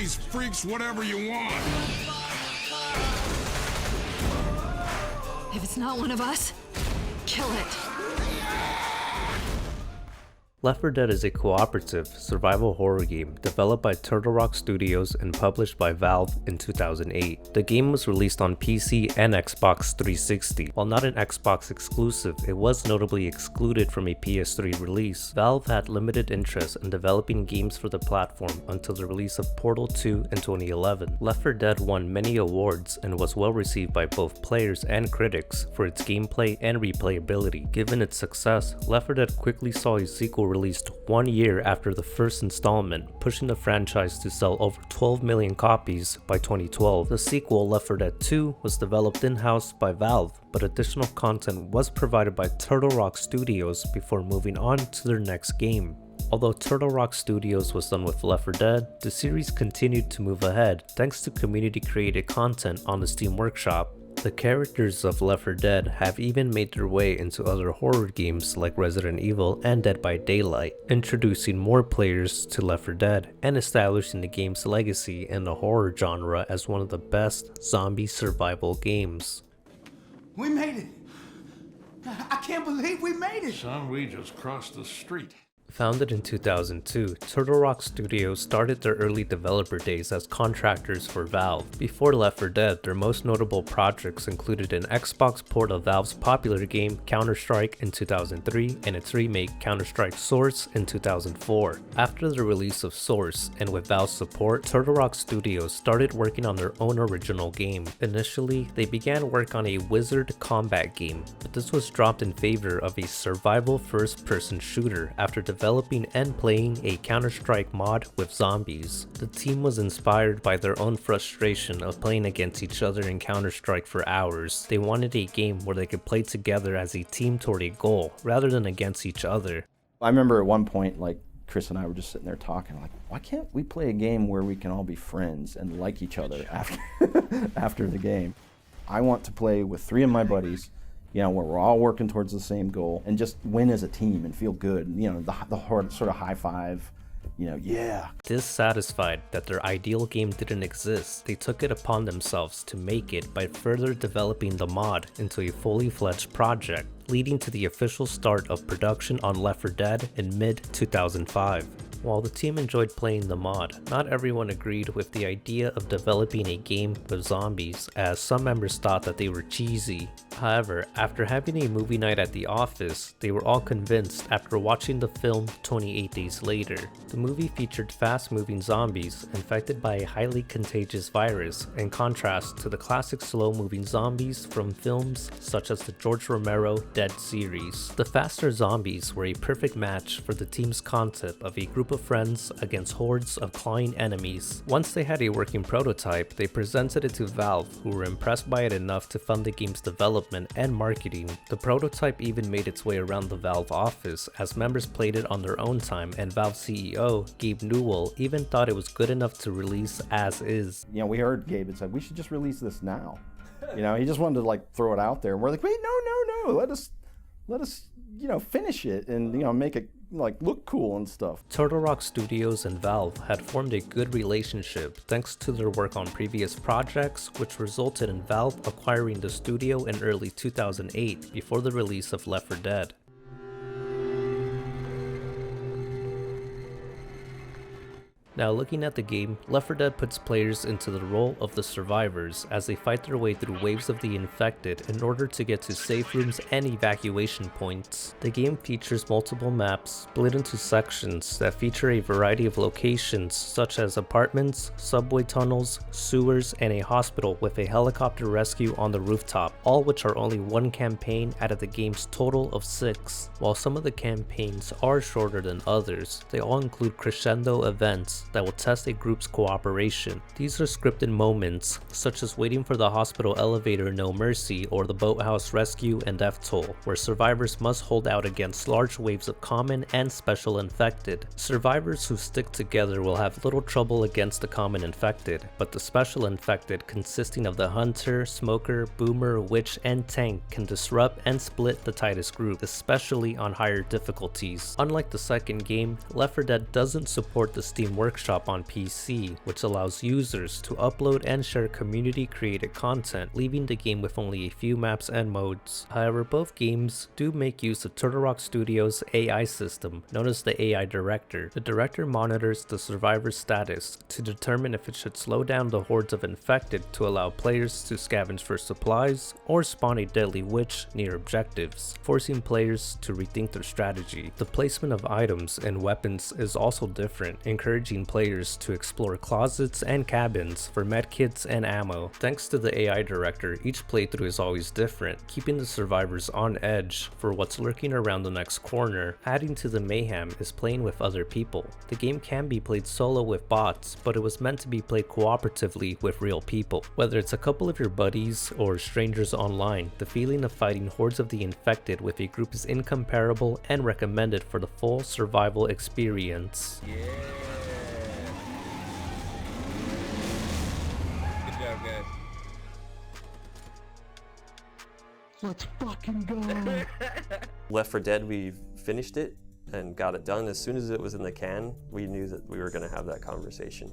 these freaks whatever you want. If it's not one of us, kill it. Left 4 Dead is a cooperative survival horror game developed by Turtle Rock Studios and published by Valve in 2008. The game was released on PC and Xbox 360. While not an Xbox exclusive, it was notably excluded from a PS3 release. Valve had limited interest in developing games for the platform until the release of Portal 2 in 2011. Left 4 Dead won many awards and was well received by both players and critics for its gameplay and replayability. Given its success, Left 4 Dead quickly saw a sequel released 1 year after the first installment, pushing the franchise to sell over 12 million copies by 2012. The sequel, Left 4 Dead 2, was developed in-house by Valve, but additional content was provided by Turtle Rock Studios before moving on to their next game. Although Turtle Rock Studios was done with Left 4 Dead, the series continued to move ahead thanks to community-created content on the Steam Workshop. The characters of Left 4 Dead have even made their way into other horror games like Resident Evil and Dead by Daylight, introducing more players to Left 4 Dead and establishing the game's legacy in the horror genre as one of the best zombie survival games. We made it! I can't believe we made it! Son, we just crossed the street. Founded in 2002, Turtle Rock Studios started their early developer days as contractors for Valve. Before Left 4 Dead, their most notable projects included an Xbox port of Valve's popular game Counter-Strike in 2003 and its remake Counter-Strike Source in 2004. After the release of Source, and with Valve's support, Turtle Rock Studios started working on their own original game. Initially, they began work on a wizard combat game, but this was dropped in favor of a survival first-person shooter after developing and playing a Counter-Strike mod with zombies. The team was inspired by their own frustration of playing against each other in Counter-Strike for hours. They wanted a game where they could play together as a team toward a goal, rather than against each other. I remember at one point, like, Chris and I were just sitting there talking, like, why can't we play a game where we can all be friends and like each other after the game? I want to play with 3 of my buddies, you know, where we're all working towards the same goal and just win as a team and feel good. You know, the hard sort of high five, you know, yeah. Dissatisfied that their ideal game didn't exist, they took it upon themselves to make it by further developing the mod into a fully fledged project, leading to the official start of production on Left 4 Dead in mid-2005. While the team enjoyed playing the mod, not everyone agreed with the idea of developing a game with zombies, as some members thought that they were cheesy. However, after having a movie night at the office, they were all convinced after watching the film 28 Days Later. The movie featured fast-moving zombies infected by a highly contagious virus, in contrast to the classic slow-moving zombies from films such as the George Romero Dead series. The faster zombies were a perfect match for the team's concept of a group of friends against hordes of clawing enemies. Once they had a working prototype, they presented it to Valve, who were impressed by it enough to fund the game's development and marketing. The prototype even made its way around the Valve office, as members played it on their own time, and Valve CEO Gabe Newell even thought it was good enough to release as is. You know, we heard Gabe had said, we should just release this now. You know, he just wanted to like throw it out there, and we're like, wait, no, let us, you know, finish it and, you know, make it like look cool and stuff. Turtle Rock Studios and Valve had formed a good relationship thanks to their work on previous projects, which resulted in Valve acquiring the studio in early 2008 before the release of Left 4 Dead. Now, looking at the game, Left 4 Dead puts players into the role of the survivors as they fight their way through waves of the infected in order to get to safe rooms and evacuation points. The game features multiple maps split into sections that feature a variety of locations such as apartments, subway tunnels, sewers, and a hospital with a helicopter rescue on the rooftop, all which are only one campaign out of the game's total of 6. While some of the campaigns are shorter than others, they all include crescendo events that will test a group's cooperation. These are scripted moments, such as waiting for the hospital elevator No Mercy or the boathouse rescue and death toll, where survivors must hold out against large waves of common and special infected. Survivors who stick together will have little trouble against the common infected, but the special infected, consisting of the hunter, smoker, boomer, witch, and tank, can disrupt and split the tightest group, especially on higher difficulties. Unlike the second game, Left 4 Dead doesn't support the Steam Workshop Workshop on PC, which allows users to upload and share community-created content, leaving the game with only a few maps and modes. However, both games do make use of Turtle Rock Studios' AI system, known as the AI Director. The Director monitors the survivor's status to determine if it should slow down the hordes of infected to allow players to scavenge for supplies or spawn a deadly witch near objectives, forcing players to rethink their strategy. The placement of items and weapons is also different, encouraging players to explore closets and cabins for medkits and ammo. Thanks to the AI Director, each playthrough is always different, keeping the survivors on edge for what's lurking around the next corner. Adding to the mayhem is playing with other people. The game can be played solo with bots, but it was meant to be played cooperatively with real people. Whether it's a couple of your buddies or strangers online, the feeling of fighting hordes of the infected with a group is incomparable and recommended for the full survival experience. Yeah. Good job, guys. Let's fucking go. Left 4 Dead, we finished it and got it done. As soon as it was in the can, we knew that we were going to have that conversation.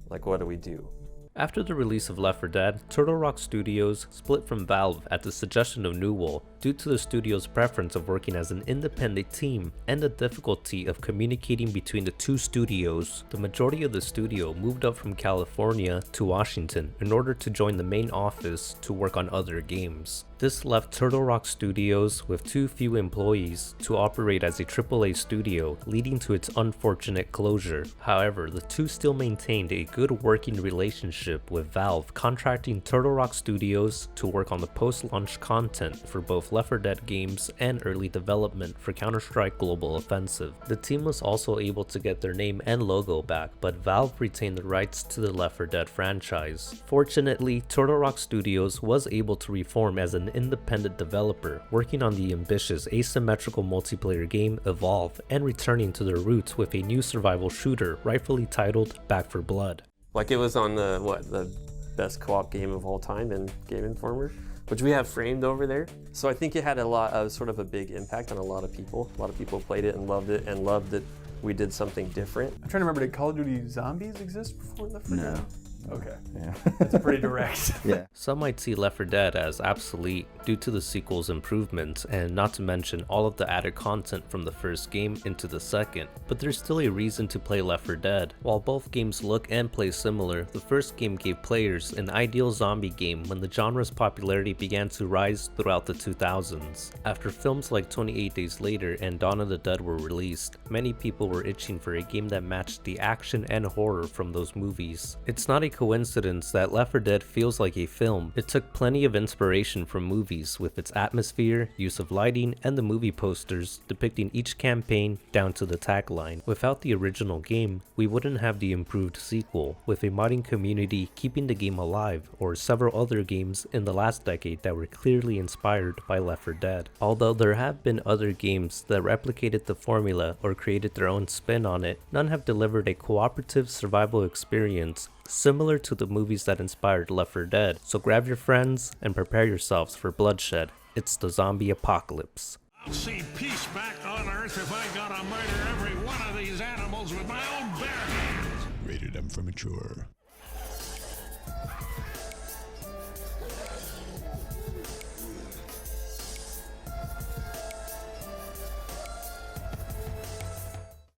Like, what do we do? After the release of Left 4 Dead, Turtle Rock Studios split from Valve at the suggestion of Newell due to the studio's preference of working as an independent team and the difficulty of communicating between the two studios. The majority of the studio moved up from California to Washington in order to join the main office to work on other games. This left Turtle Rock Studios with too few employees to operate as a AAA studio, leading to its unfortunate closure. However, the two still maintained a good working relationship, with Valve contracting Turtle Rock Studios to work on the post-launch content for both Left 4 Dead games and early development for Counter-Strike Global Offensive. The team was also able to get their name and logo back, but Valve retained the rights to the Left 4 Dead franchise. Fortunately, Turtle Rock Studios was able to reform as an independent developer, working on the ambitious asymmetrical multiplayer game Evolve and returning to their roots with a new survival shooter rightfully titled Back 4 Blood. Like, it was on the best co-op game of all time in Game Informer, which we have framed over there. So I think it had a lot of sort of a big impact on a lot of people. A lot of people played it and loved that we did something different. I'm trying to remember, did Call of Duty Zombies exist before Left 4 Dead? No. Okay. Yeah. That's pretty direct. Yeah. Some might see Left 4 Dead as obsolete due to the sequel's improvements, and not to mention all of the added content from the first game into the second, but there's still a reason to play Left 4 Dead. While both games look and play similar, the first game gave players an ideal zombie game when the genre's popularity began to rise throughout the 2000s. After films like 28 Days Later and Dawn of the Dead were released, many people were itching for a game that matched the action and horror from those movies. It's not a coincidence that Left 4 Dead feels like a film. It took plenty of inspiration from movies, with its atmosphere, use of lighting, and the movie posters depicting each campaign down to the tagline. Without the original game, we wouldn't have the improved sequel, with a modding community keeping the game alive, or several other games in the last decade that were clearly inspired by Left 4 Dead. Although there have been other games that replicated the formula or created their own spin on it, none have delivered a cooperative survival experience similar to the movies that inspired Left 4 Dead. So grab your friends and prepare yourselves for bloodshed. It's the zombie apocalypse. I'll see peace back on Earth if I gotta murder every one of these animals with my own bare hands. Rated M for mature.